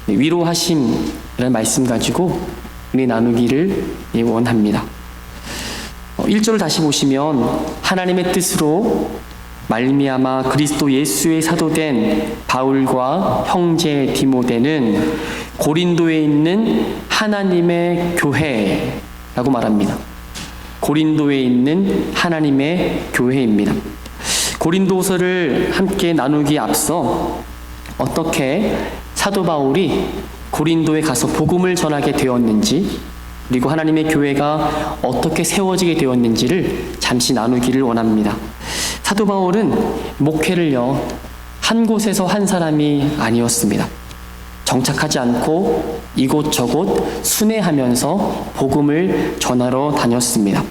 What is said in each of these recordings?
위로하심이라는 말씀 가지고 은혜 나누기를 원합니다. 1절을 다시 보시면 하나님의 뜻으로 말미암아 그리스도 예수의 사도된 바울과 형제 디모데는 고린도에 있는 하나님의 교회라고 말합니다. 고린도에 있는 하나님의 교회입니다. 고린도서를 함께 나누기에 앞서 어떻게 사도 바울이 고린도에 가서 복음을 전하게 되었는지, 그리고 하나님의 교회가 어떻게 세워지게 되었는지를 잠시 나누기를 원합니다. 사도 바울은 목회를요, 한 곳에서 한 사람이 아니었습니다. 정착하지 않고 이곳저곳 순회하면서 복음을 전하러 다녔습니다.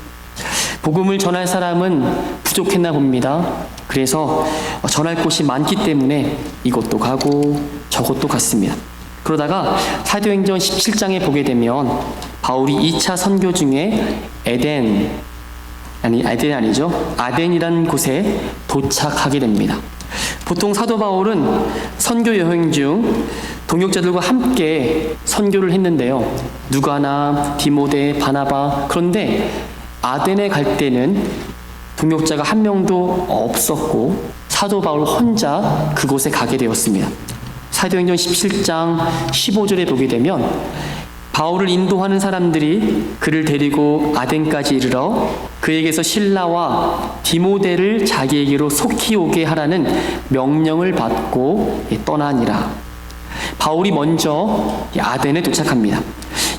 복음을 전할 사람은 부족했나 봅니다. 그래서 전할 곳이 많기 때문에 이곳도 가고 저곳도 갔습니다. 그러다가 사도행전 17장에 보게 되면 바울이 2차 선교 중에 아덴이라는 곳에 도착하게 됩니다. 보통 사도 바울은 선교 여행 중 동역자들과 함께 선교를 했는데요. 누가나 디모데, 바나바. 그런데 아덴에 갈 때는 동역자가 한 명도 없었고 사도 바울 혼자 그곳에 가게 되었습니다. 사도행전 17장 15절에 보게 되면 바울을 인도하는 사람들이 그를 데리고 아덴까지 이르러 그에게서 실라와 디모데를 자기에게로 속히 오게 하라는 명령을 받고 떠나니라. 바울이 먼저 아덴에 도착합니다.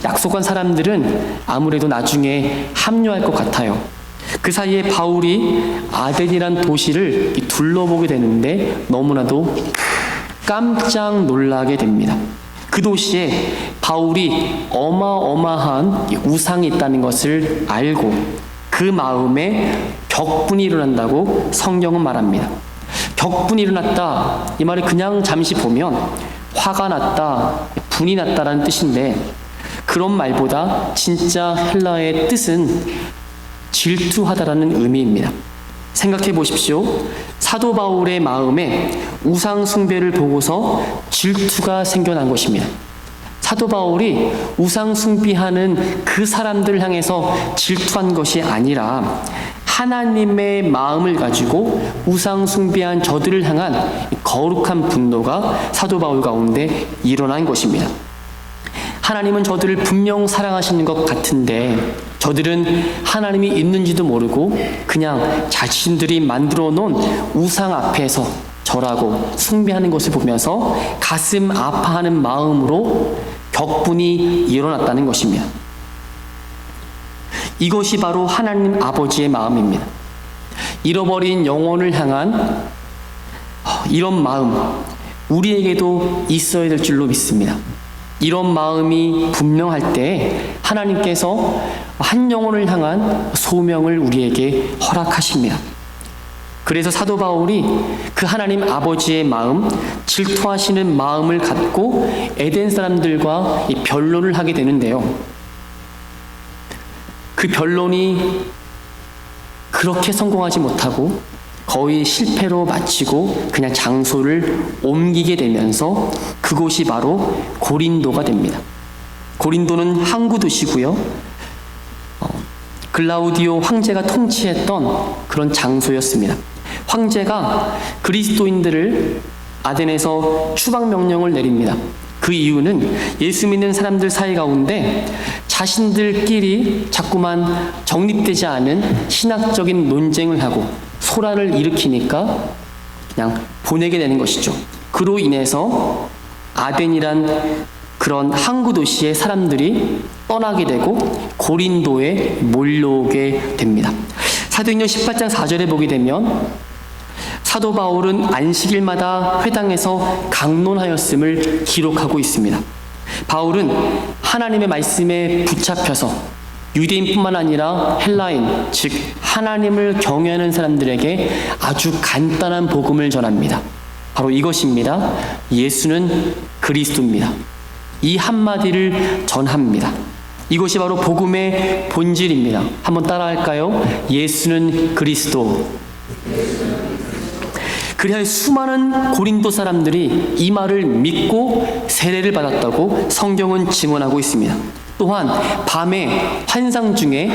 약속한 사람들은 아무래도 나중에 합류할 것 같아요. 그 사이에 바울이 아덴이란 도시를 둘러보게 되는데 너무나도 깜짝 놀라게 됩니다. 그 도시에 바울이 어마어마한 우상이 있다는 것을 알고 그 마음에 격분이 일어난다고 성경은 말합니다. 격분이 일어났다, 이 말을 그냥 잠시 보면 화가 났다, 분이 났다라는 뜻인데, 그런 말보다 진짜 헬라어의 뜻은 질투하다라는 의미입니다. 생각해 보십시오. 사도 바울의 마음에 우상 숭배를 보고서 질투가 생겨난 것입니다. 사도 바울이 우상 숭배하는 그 사람들을 향해서 질투한 것이 아니라 하나님의 마음을 가지고 우상 숭배한 저들을 향한 거룩한 분노가 사도 바울 가운데 일어난 것입니다. 하나님은 저들을 분명 사랑하시는 것 같은데 저들은 하나님이 있는지도 모르고 그냥 자신들이 만들어 놓은 우상 앞에서 절하고 숭배하는 것을 보면서 가슴 아파하는 마음으로 격분이 일어났다는 것입니다. 이것이 바로 하나님 아버지의 마음입니다. 잃어버린 영혼을 향한 이런 마음, 우리에게도 있어야 될 줄로 믿습니다. 이런 마음이 분명할 때 하나님께서 한 영혼을 향한 소명을 우리에게 허락하십니다. 그래서 사도 바울이 그 하나님 아버지의 마음, 질투하시는 마음을 갖고 에덴 사람들과 변론을 하게 되는데요. 그 변론이 그렇게 성공하지 못하고 거의 실패로 마치고 그냥 장소를 옮기게 되면서 그곳이 바로 고린도가 됩니다. 고린도는 항구 도시고요. 글라우디오 황제가 통치했던 그런 장소였습니다. 황제가 그리스도인들을 아덴에서 추방 명령을 내립니다. 그 이유는 예수 믿는 사람들 사이 가운데 자신들끼리 자꾸만 정립되지 않은 신학적인 논쟁을 하고 소란을 일으키니까 그냥 보내게 되는 것이죠. 그로 인해서 아덴이란 그런 항구 도시의 사람들이 떠나게 되고 고린도에 몰려오게 됩니다. 사도행전 18장 4절에 보게 되면 사도 바울은 안식일마다 회당에서 강론하였음을 기록하고 있습니다. 바울은 하나님의 말씀에 붙잡혀서 유대인뿐만 아니라 헬라인, 즉 하나님을 경외하는 사람들에게 아주 간단한 복음을 전합니다. 바로 이것입니다. 예수는 그리스도입니다. 이 한마디를 전합니다. 이것이 바로 복음의 본질입니다. 한번 따라할까요? 예수는 그리스도. 그리하여 수많은 고린도 사람들이 이 말을 믿고 세례를 받았다고 성경은 증언하고 있습니다. 또한 밤에 환상 중에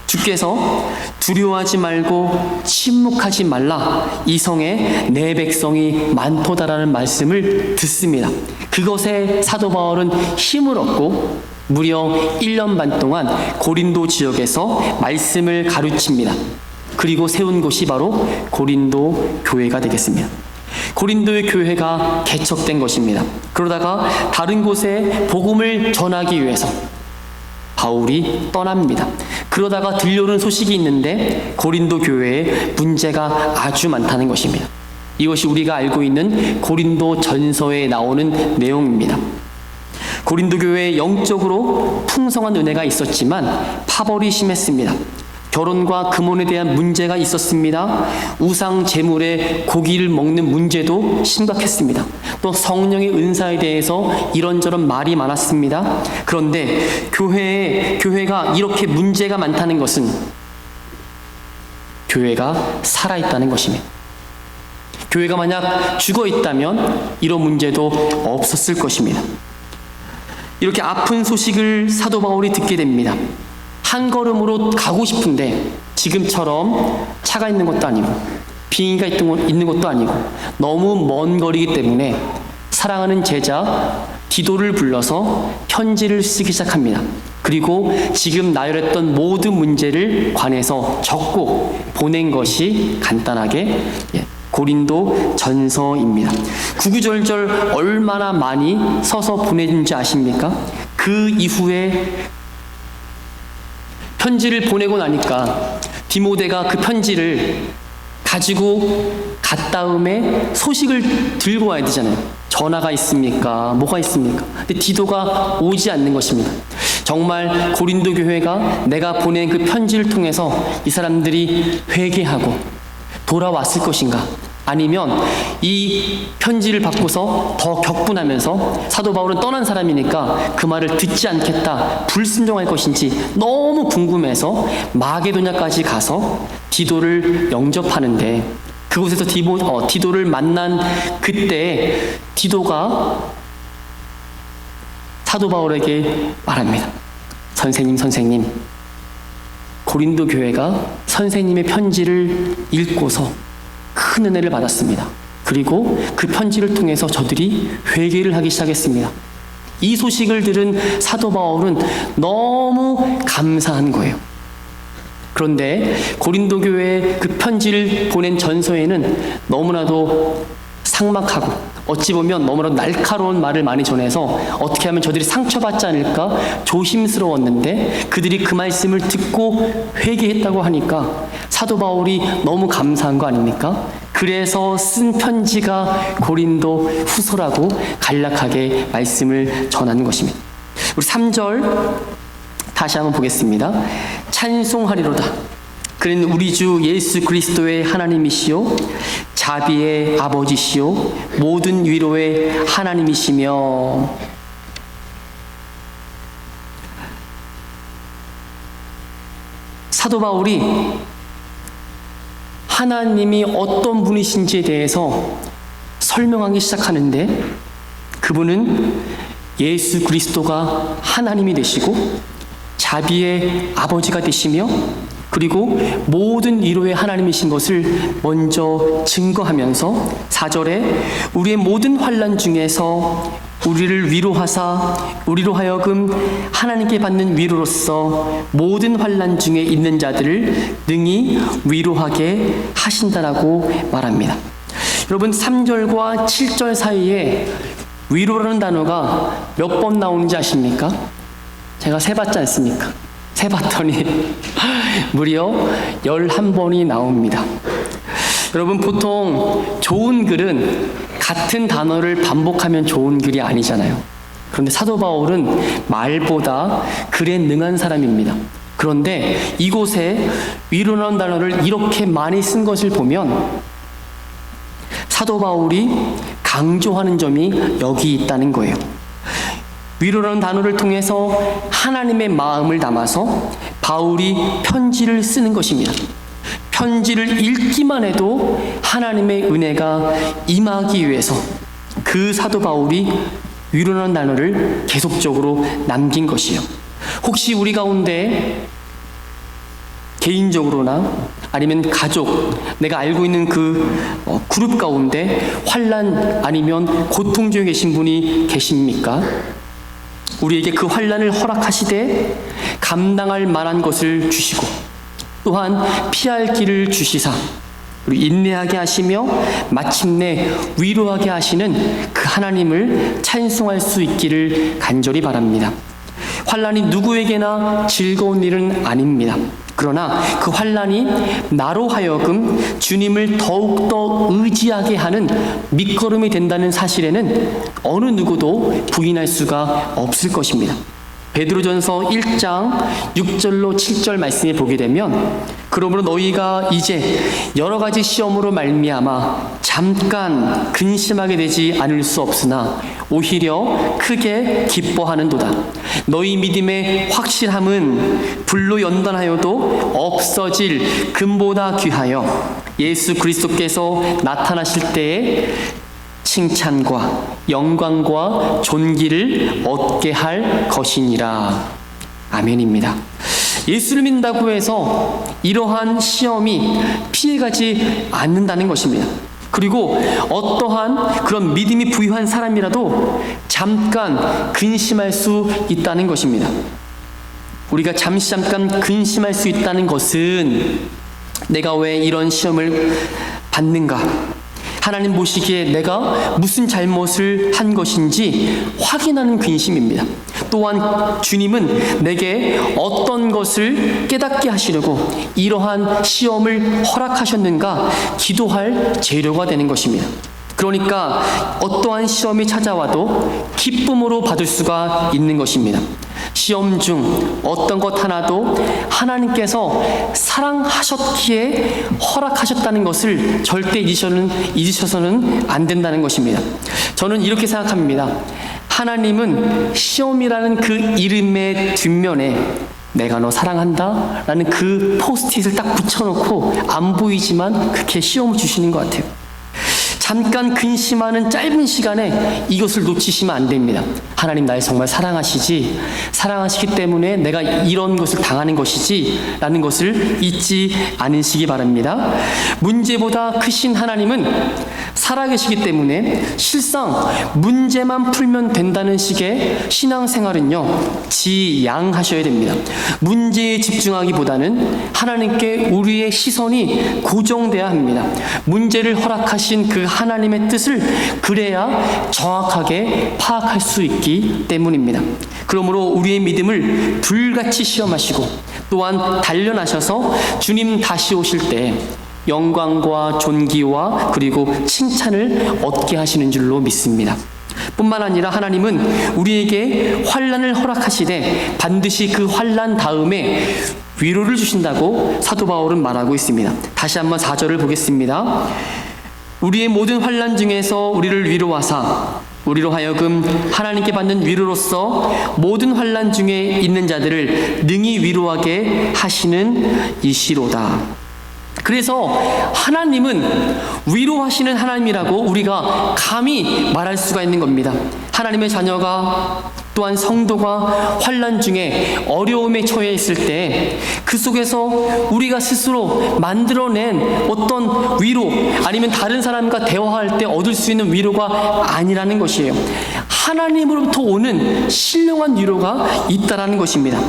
주께서 두려워하지 말고 침묵하지 말라, 이 성에 내 백성이 많도다라는 말씀을 듣습니다. 그것에 사도 바울은 힘을 얻고 무려 1년 반 동안 고린도 지역에서 말씀을 가르칩니다. 그리고 세운 곳이 바로 고린도 교회가 되겠습니다. 고린도의 교회가 개척된 것입니다. 그러다가 다른 곳에 복음을 전하기 위해서 바울이 떠납니다. 그러다가 들려오는 소식이 있는데 고린도 교회에 문제가 아주 많다는 것입니다. 이것이 우리가 알고 있는 고린도 전서에 나오는 내용입니다. 고린도 교회에 영적으로 풍성한 은혜가 있었지만 파벌이 심했습니다. 결혼과 금혼에 대한 문제가 있었습니다. 우상 제물에 고기를 먹는 문제도 심각했습니다. 또 성령의 은사에 대해서 이런저런 말이 많았습니다. 그런데 교회가 이렇게 문제가 많다는 것은 교회가 살아있다는 것입니다. 교회가 만약 죽어있다면 이런 문제도 없었을 것입니다. 이렇게 아픈 소식을 사도 바울이 듣게 됩니다. 한 걸음으로 가고 싶은데 지금처럼 차가 있는 것도 아니고 비행기가 있는 것도 아니고 너무 먼 거리이기 때문에 사랑하는 제자 디도를 불러서 편지를 쓰기 시작합니다. 그리고 지금 나열했던 모든 문제를 관해서 적고 보낸 것이 간단하게 고린도 전서입니다. 구구절절 얼마나 많이 써서 보내는지 아십니까? 그 이후에 편지를 보내고 나니까 디모데가 그 편지를 가지고 간 다음에 소식을 들고 와야 되잖아요. 전화가 있습니까? 뭐가 있습니까? 근데 디도가 오지 않는 것입니다. 정말 고린도 교회가 내가 보낸 그 편지를 통해서 이 사람들이 회개하고 돌아왔을 것인가? 아니면 이 편지를 받고서 더 격분하면서 사도 바울은 떠난 사람이니까 그 말을 듣지 않겠다, 불순종할 것인지 너무 궁금해서 마게도냐까지 가서 디도를 영접하는데, 그곳에서 디도를 만난 그때 디도가 사도 바울에게 말합니다. 선생님, 고린도 교회가 선생님의 편지를 읽고서 큰 은혜를 받았습니다. 그리고 그 편지를 통해서 저들이 회개를 하기 시작했습니다. 이 소식을 들은 사도 바울은 너무 감사한 거예요. 그런데 고린도 교회에 그 편지를 보낸 전서에는 너무나도 삭막하고 어찌 보면 너무나도 날카로운 말을 많이 전해서 어떻게 하면 저들이 상처받지 않을까 조심스러웠는데, 그들이 그 말씀을 듣고 회개했다고 하니까 사도 바울이 너무 감사한 거 아닙니까? 그래서 쓴 편지가 고린도 후서라고 간략하게 말씀을 전하는 것입니다. 우리 3절 다시 한번 보겠습니다. 찬송하리로다. 그는 우리 주 예수 그리스도의 하나님이시요 자비의 아버지시요 모든 위로의 하나님이시며. 사도 바울이 하나님이 어떤 분이신지에 대해서 설명하기 시작하는데, 그분은 예수 그리스도가 하나님이 되시고 자비의 아버지가 되시며 그리고 모든 위로의 하나님이신 것을 먼저 증거하면서 4절에 우리의 모든 환난 중에서 우리를 위로하사 우리로 하여금 하나님께 받는 위로로서 모든 환난 중에 있는 자들을 능히 위로하게 하신다라고 말합니다. 여러분, 3절과 7절 사이에 위로라는 단어가 몇 번 나오는지 아십니까? 제가 세봤지 않습니까? 세봤더니 무려 11번이 나옵니다. 여러분, 보통 좋은 글은 같은 단어를 반복하면 좋은 글이 아니잖아요. 그런데 사도 바울은 말보다 글에 능한 사람입니다. 그런데 이곳에 위로라는 단어를 이렇게 많이 쓴 것을 보면 사도 바울이 강조하는 점이 여기 있다는 거예요. 위로라는 단어를 통해서 하나님의 마음을 담아서 바울이 편지를 쓰는 것입니다. 편지를 읽기만 해도 하나님의 은혜가 임하기 위해서 그 사도 바울이 위로라는 단어를 계속적으로 남긴 것이에요. 혹시 우리 가운데 개인적으로나 아니면 가족, 내가 알고 있는 그 그룹 가운데 환난 아니면 고통 중에 계신 분이 계십니까? 우리에게 그 환난을 허락하시되 감당할 만한 것을 주시고 또한 피할 길을 주시사 그리고 인내하게 하시며 마침내 위로하게 하시는 그 하나님을 찬송할 수 있기를 간절히 바랍니다. 환난이 누구에게나 즐거운 일은 아닙니다. 그러나 그 환난이 나로 하여금 주님을 더욱더 의지하게 하는 밑거름이 된다는 사실에는 어느 누구도 부인할 수가 없을 것입니다. 베드로전서 1장 6절로 7절 말씀에 보게 되면 그러므로 너희가 이제 여러 가지 시험으로 말미암아 잠깐 근심하게 되지 않을 수 없으나 오히려 크게 기뻐하는도다. 너희 믿음의 확실함은 불로 연단하여도 없어질 금보다 귀하여 예수 그리스도께서 나타나실 때에 칭찬과 영광과 존귀를 얻게 할 것이니라. 아멘입니다. 예수를 믿는다고 해서 이러한 시험이 피해가지 않는다는 것입니다. 그리고 어떠한 그런 믿음이 부유한 사람이라도 잠깐 근심할 수 있다는 것입니다. 우리가 잠깐 근심할 수 있다는 것은 내가 왜 이런 시험을 받는가? 하나님 보시기에 내가 무슨 잘못을 한 것인지 확인하는 근심입니다. 또한 주님은 내게 어떤 것을 깨닫게 하시려고 이러한 시험을 허락하셨는가 기도할 재료가 되는 것입니다. 그러니까 어떠한 시험이 찾아와도 기쁨으로 받을 수가 있는 것입니다. 시험 중 어떤 것 하나도 하나님께서 사랑하셨기에 허락하셨다는 것을 절대 잊으셔서는 안 된다는 것입니다. 저는 이렇게 생각합니다. 하나님은 시험이라는 그 이름의 뒷면에 내가 너 사랑한다 라는 그 포스트잇을 딱 붙여놓고 안 보이지만 그렇게 시험을 주시는 것 같아요. 잠깐 근심하는 짧은 시간에 이것을 놓치시면 안 됩니다. 하나님 날 정말 사랑하시기 때문에 내가 이런 것을 당하는 것이지 라는 것을 잊지 않으시기 바랍니다. 문제보다 크신 하나님은 살아계시기 때문에 실상 문제만 풀면 된다는 식의 신앙생활은요, 지양하셔야 됩니다. 문제에 집중하기보다는 하나님께 우리의 시선이 고정돼야 합니다. 문제를 허락하신 그 하나님의 뜻을 그래야 정확하게 파악할 수 있기 때문입니다. 그러므로 우리의 믿음을 불같이 시험하시고 또한 단련하셔서 주님 다시 오실 때 영광과 존귀와 그리고 칭찬을 얻게 하시는 줄로 믿습니다. 뿐만 아니라 하나님은 우리에게 환난을 허락하시되 반드시 그 환난 다음에 위로를 주신다고 사도 바울은 말하고 있습니다. 다시 한번 4절을 보겠습니다. 우리의 모든 환난 중에서 우리를 위로하사 우리로 하여금 하나님께 받는 위로로서 모든 환난 중에 있는 자들을 능히 위로하게 하시는 이시로다. 그래서 하나님은 위로하시는 하나님이라고 우리가 감히 말할 수가 있는 겁니다. 하나님의 자녀가 또한 성도가 환난 중에 어려움에 처해 있을 때 그 속에서 우리가 스스로 만들어낸 어떤 위로 아니면 다른 사람과 대화할 때 얻을 수 있는 위로가 아니라는 것이에요. 하나님으로부터 오는 신령한 위로가 있다라는 것입니다.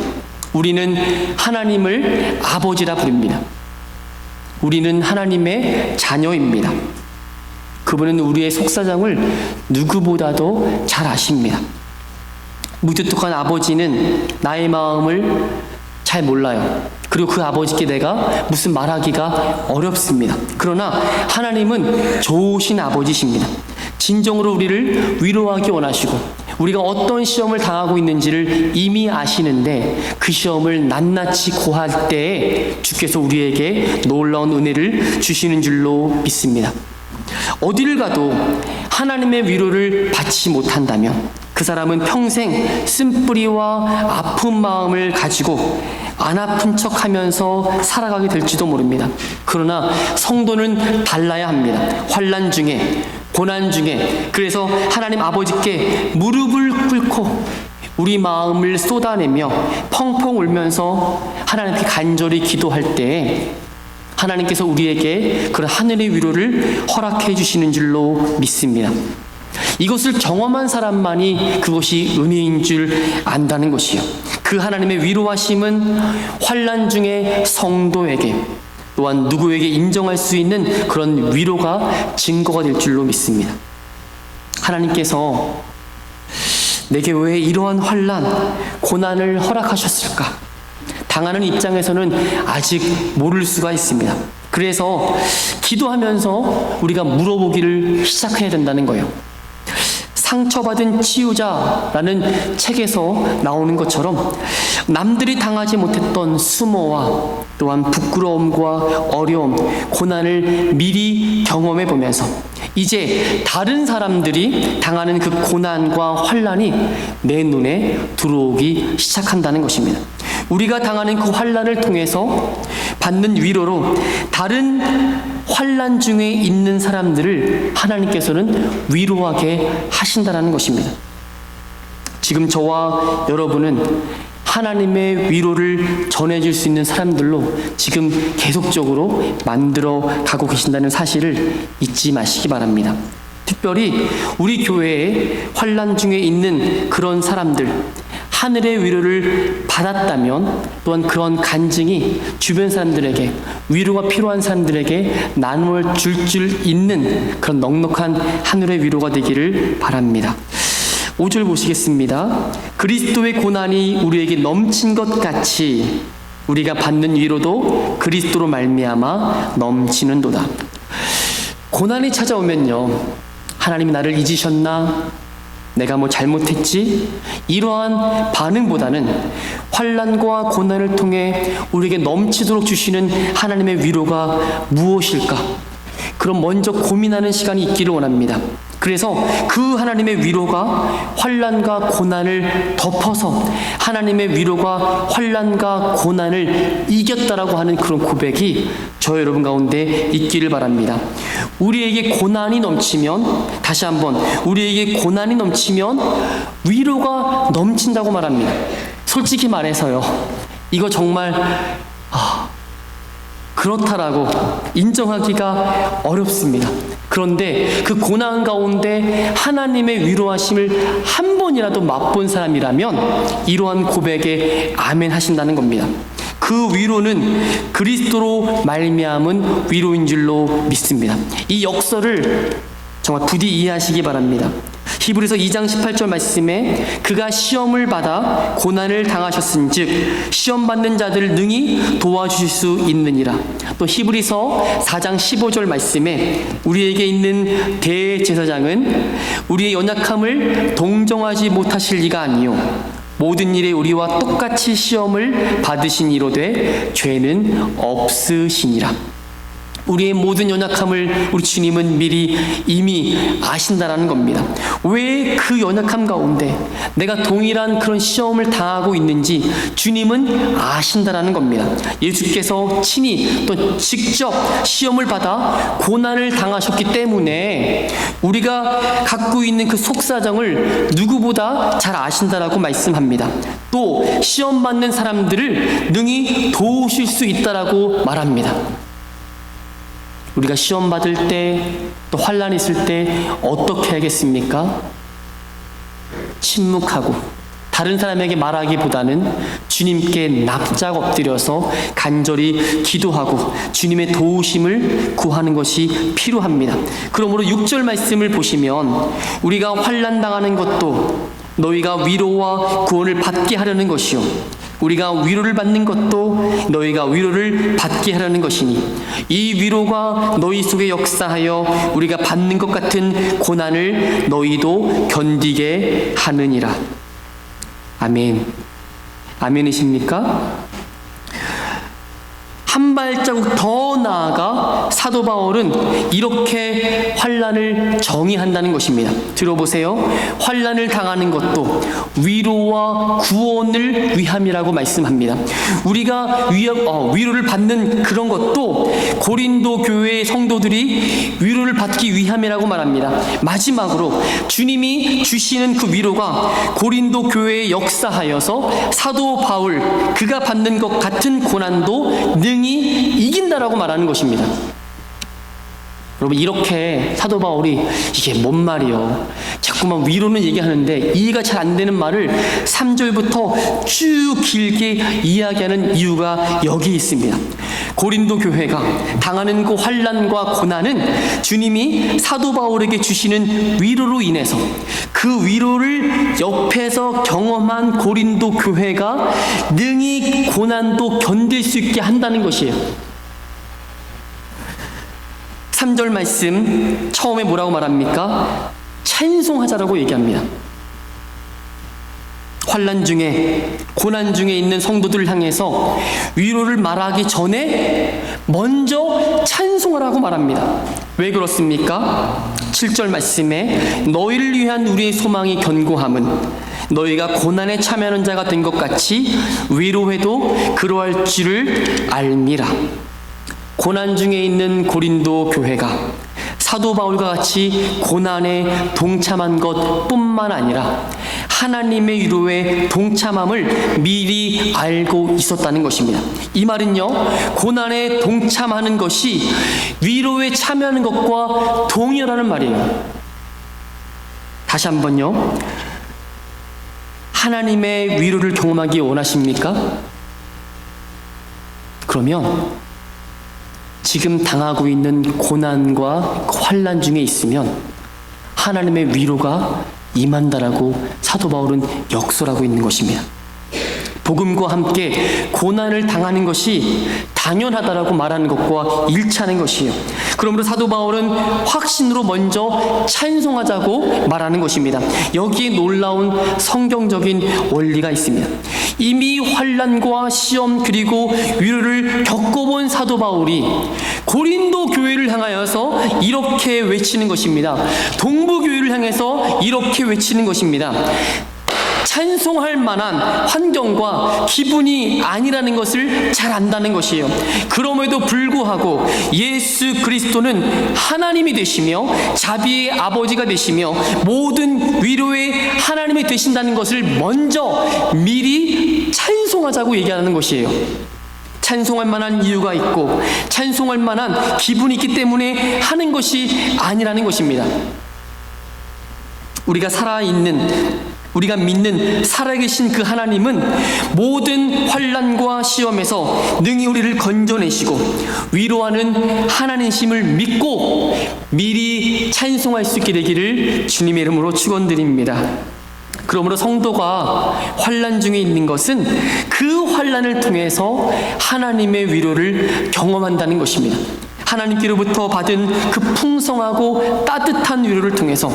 우리는 하나님을 아버지라 부릅니다. 우리는 하나님의 자녀입니다. 그분은 우리의 속사정을 누구보다도 잘 아십니다. 무뚝뚝한 아버지는 나의 마음을 잘 몰라요. 그리고 그 아버지께 내가 무슨 말하기가 어렵습니다. 그러나 하나님은 좋으신 아버지십니다. 진정으로 우리를 위로하기 원하시고 우리가 어떤 시험을 당하고 있는지를 이미 아시는데 그 시험을 낱낱이 고할 때에 주께서 우리에게 놀라운 은혜를 주시는 줄로 믿습니다. 어디를 가도 하나님의 위로를 받지 못한다면 그 사람은 평생 쓴뿌리와 아픈 마음을 가지고 안 아픈 척 하면서 살아가게 될지도 모릅니다. 그러나 성도는 달라야 합니다. 환난 중에, 고난 중에, 그래서 하나님 아버지께 무릎을 꿇고 우리 마음을 쏟아내며 펑펑 울면서 하나님께 간절히 기도할 때 하나님께서 우리에게 그런 하늘의 위로를 허락해 주시는 줄로 믿습니다. 이것을 경험한 사람만이 그것이 은혜인 줄 안다는 것이요. 그 하나님의 위로하심은 환난 중에 성도에게 또한 누구에게 인정할 수 있는 그런 위로가 증거가 될 줄로 믿습니다. 하나님께서 내게 왜 이러한 환난, 고난을 허락하셨을까? 당하는 입장에서는 아직 모를 수가 있습니다. 그래서 기도하면서 우리가 물어보기를 시작해야 된다는 거예요. 상처받은 치유자라는 책에서 나오는 것처럼 남들이 당하지 못했던 수모와 또한 부끄러움과 어려움, 고난을 미리 경험해 보면서 이제 다른 사람들이 당하는 그 고난과 환난이 내 눈에 들어오기 시작한다는 것입니다. 우리가 당하는 그 환난을 통해서 받는 위로로 다른 환난 중에 있는 사람들을 하나님께서는 위로하게 하신다는 것입니다. 지금 저와 여러분은 하나님의 위로를 전해줄 수 있는 사람들로 지금 계속적으로 만들어 가고 계신다는 사실을 잊지 마시기 바랍니다. 특별히 우리 교회에 환난 중에 있는 그런 사람들, 하늘의 위로를 받았다면 또한 그런 간증이 주변 사람들에게, 위로가 필요한 사람들에게 나누어 줄 있는 그런 넉넉한 하늘의 위로가 되기를 바랍니다. 5절 보시겠습니다. 그리스도의 고난이 우리에게 넘친 것 같이 우리가 받는 위로도 그리스도로 말미암아 넘치는도다. 고난이 찾아오면요, 하나님이 나를 잊으셨나? 내가 뭐 잘못했지? 이러한 반응보다는 환난과 고난을 통해 우리에게 넘치도록 주시는 하나님의 위로가 무엇일까? 그럼 먼저 고민하는 시간이 있기를 원합니다. 그래서 그 하나님의 위로가 환난과 고난을 덮어서 하나님의 위로가 환난과 고난을 이겼다라고 하는 그런 고백이 저 여러분 가운데 있기를 바랍니다. 우리에게 고난이 넘치면, 다시 한번, 우리에게 고난이 넘치면 위로가 넘친다고 말합니다. 솔직히 말해서요, 이거 정말 그렇다라고 인정하기가 어렵습니다. 그런데 그 고난 가운데 하나님의 위로하심을 한 번이라도 맛본 사람이라면 이러한 고백에 아멘 하신다는 겁니다. 그 위로는 그리스도로 말미암은 위로인 줄로 믿습니다. 이 역설을 정말 부디 이해하시기 바랍니다. 히브리서 2장 18절 말씀에 그가 시험을 받아 고난을 당하셨은즉 시험 받는 자들을 능히 도와주실 수 있느니라. 또 히브리서 4장 15절 말씀에 우리에게 있는 대제사장은 우리의 연약함을 동정하지 못하실 리가 아니요 모든 일에 우리와 똑같이 시험을 받으신 이로되 죄는 없으시니라. 우리의 모든 연약함을 우리 주님은 미리 이미 아신다라는 겁니다. 왜 그 연약함 가운데 내가 동일한 그런 시험을 당하고 있는지 주님은 아신다라는 겁니다. 예수께서 친히 또 직접 시험을 받아 고난을 당하셨기 때문에 우리가 갖고 있는 그 속사정을 누구보다 잘 아신다라고 말씀합니다. 또 시험 받는 사람들을 능히 도우실 수 있다라고 말합니다. 우리가 시험 받을 때, 또 환난이 있을 때 어떻게 하겠습니까? 침묵하고 다른 사람에게 말하기보다는 주님께 납작 엎드려서 간절히 기도하고 주님의 도우심을 구하는 것이 필요합니다. 그러므로 6절 말씀을 보시면 우리가 환난 당하는 것도 너희가 위로와 구원을 받게 하려는 것이요 우리가 위로를 받는 것도 너희가 위로를 받게 하려는 것이니 이 위로가 너희 속에 역사하여 우리가 받는 것 같은 고난을 너희도 견디게 하느니라. 아멘. 아멘이십니까? 한 발자국 더 나아가 사도 바울은 이렇게 환난을 정의한다는 것입니다. 들어보세요. 환난을 당하는 것도 위로와 구원을 위함이라고 말씀합니다. 우리가 위로를 받는 그런 것도 고린도 교회의 성도들이 위로를 받기 위함이라고 말합니다. 마지막으로 주님이 주시는 그 위로가 고린도 교회에 역사하여서 사도 바울, 그가 받는 것 같은 고난도 능히 이긴다라고 말하는 것입니다. 여러분, 이렇게 사도 바울이 이게 뭔 말이요? 자꾸만 위로는 얘기하는데 이해가 잘 안 되는 말을 3절부터 쭉 길게 이야기하는 이유가 여기 있습니다. 고린도 교회가 당하는 그 환난과 고난은 주님이 사도 바울에게 주시는 위로로 인해서 그 위로를 옆에서 경험한 고린도 교회가 능히 고난도 견딜 수 있게 한다는 것이에요. 3절 말씀 처음에 뭐라고 말합니까? 찬송하자라고 얘기합니다. 환난 중에, 고난 중에 있는 성도들을 향해서 위로를 말하기 전에 먼저 찬송하라고 말합니다. 왜 그렇습니까? 7절 말씀에 너희를 위한 우리의 소망이 견고함은 너희가 고난에 참여하는 자가 된 것 같이 위로해도 그러할 줄을 알미라. 고난 중에 있는 고린도 교회가 사도 바울과 같이 고난에 동참한 것뿐만 아니라 하나님의 위로에 동참함을 미리 알고 있었다는 것입니다. 이 말은요, 고난에 동참하는 것이 위로에 참여하는 것과 동일하는 말이에요. 다시 한번요. 하나님의 위로를 경험하기 원하십니까? 그러면 지금 당하고 있는 고난과 환난 중에 있으면 하나님의 위로가 임한다라고 사도 바울은 역설하고 있는 것입니다. 복음과 함께 고난을 당하는 것이 당연하다라고 말하는 것과 일치하는 것이에요. 그러므로 사도 바울은 확신으로 먼저 찬송하자고 말하는 것입니다. 여기에 놀라운 성경적인 원리가 있습니다. 이미 환난과 시험 그리고 위로를 겪어본 사도 바울이 고린도 교회를 향하여서 이렇게 외치는 것입니다. 동부 교회를 향해서 이렇게 외치는 것입니다. 찬송할 만한 환경과 기분이 아니라는 것을 잘 안다는 것이에요. 그럼에도 불구하고 예수 그리스도는 하나님이 되시며 자비의 아버지가 되시며 모든 위로의 하나님이 되신다는 것을 먼저 미리 찬송하자고 얘기하는 것이에요. 찬송할 만한 이유가 있고 찬송할 만한 기분이 있기 때문에 하는 것이 아니라는 것입니다. 우리가 믿는 살아계신 그 하나님은 모든 환난과 시험에서 능히 우리를 건져내시고 위로하는 하나님심을 믿고 미리 찬송할 수 있게 되기를 주님의 이름으로 축원드립니다. 그러므로 성도가 환난 중에 있는 것은 그 환난을 통해서 하나님의 위로를 경험한다는 것입니다. 하나님께로부터 받은 그 풍성하고 따뜻한 위로를 통해서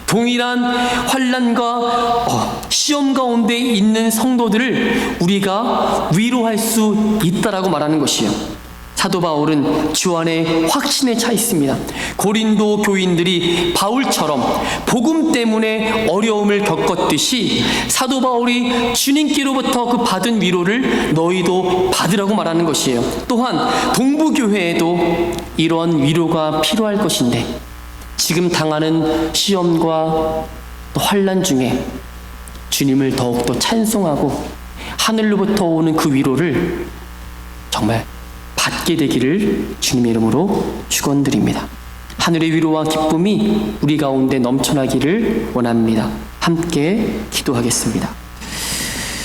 동일한 환난과 시험 가운데 있는 성도들을 우리가 위로할 수 있다라고 말하는 것이에요. 사도 바울은 주 안에 확신에 차 있습니다. 고린도 교인들이 바울처럼 복음 때문에 어려움을 겪었듯이 사도 바울이 주님께로부터 그 받은 위로를 너희도 받으라고 말하는 것이에요. 또한 동부교회에도 이러한 위로가 필요할 것인데 지금 당하는 시험과 또 환난 중에 주님을 더욱더 찬송하고 하늘로부터 오는 그 위로를 정말 받게 되기를 주님의 이름으로 축원드립니다. 하늘의 위로와 기쁨이 우리 가운데 넘쳐나기를 원합니다. 함께 기도하겠습니다.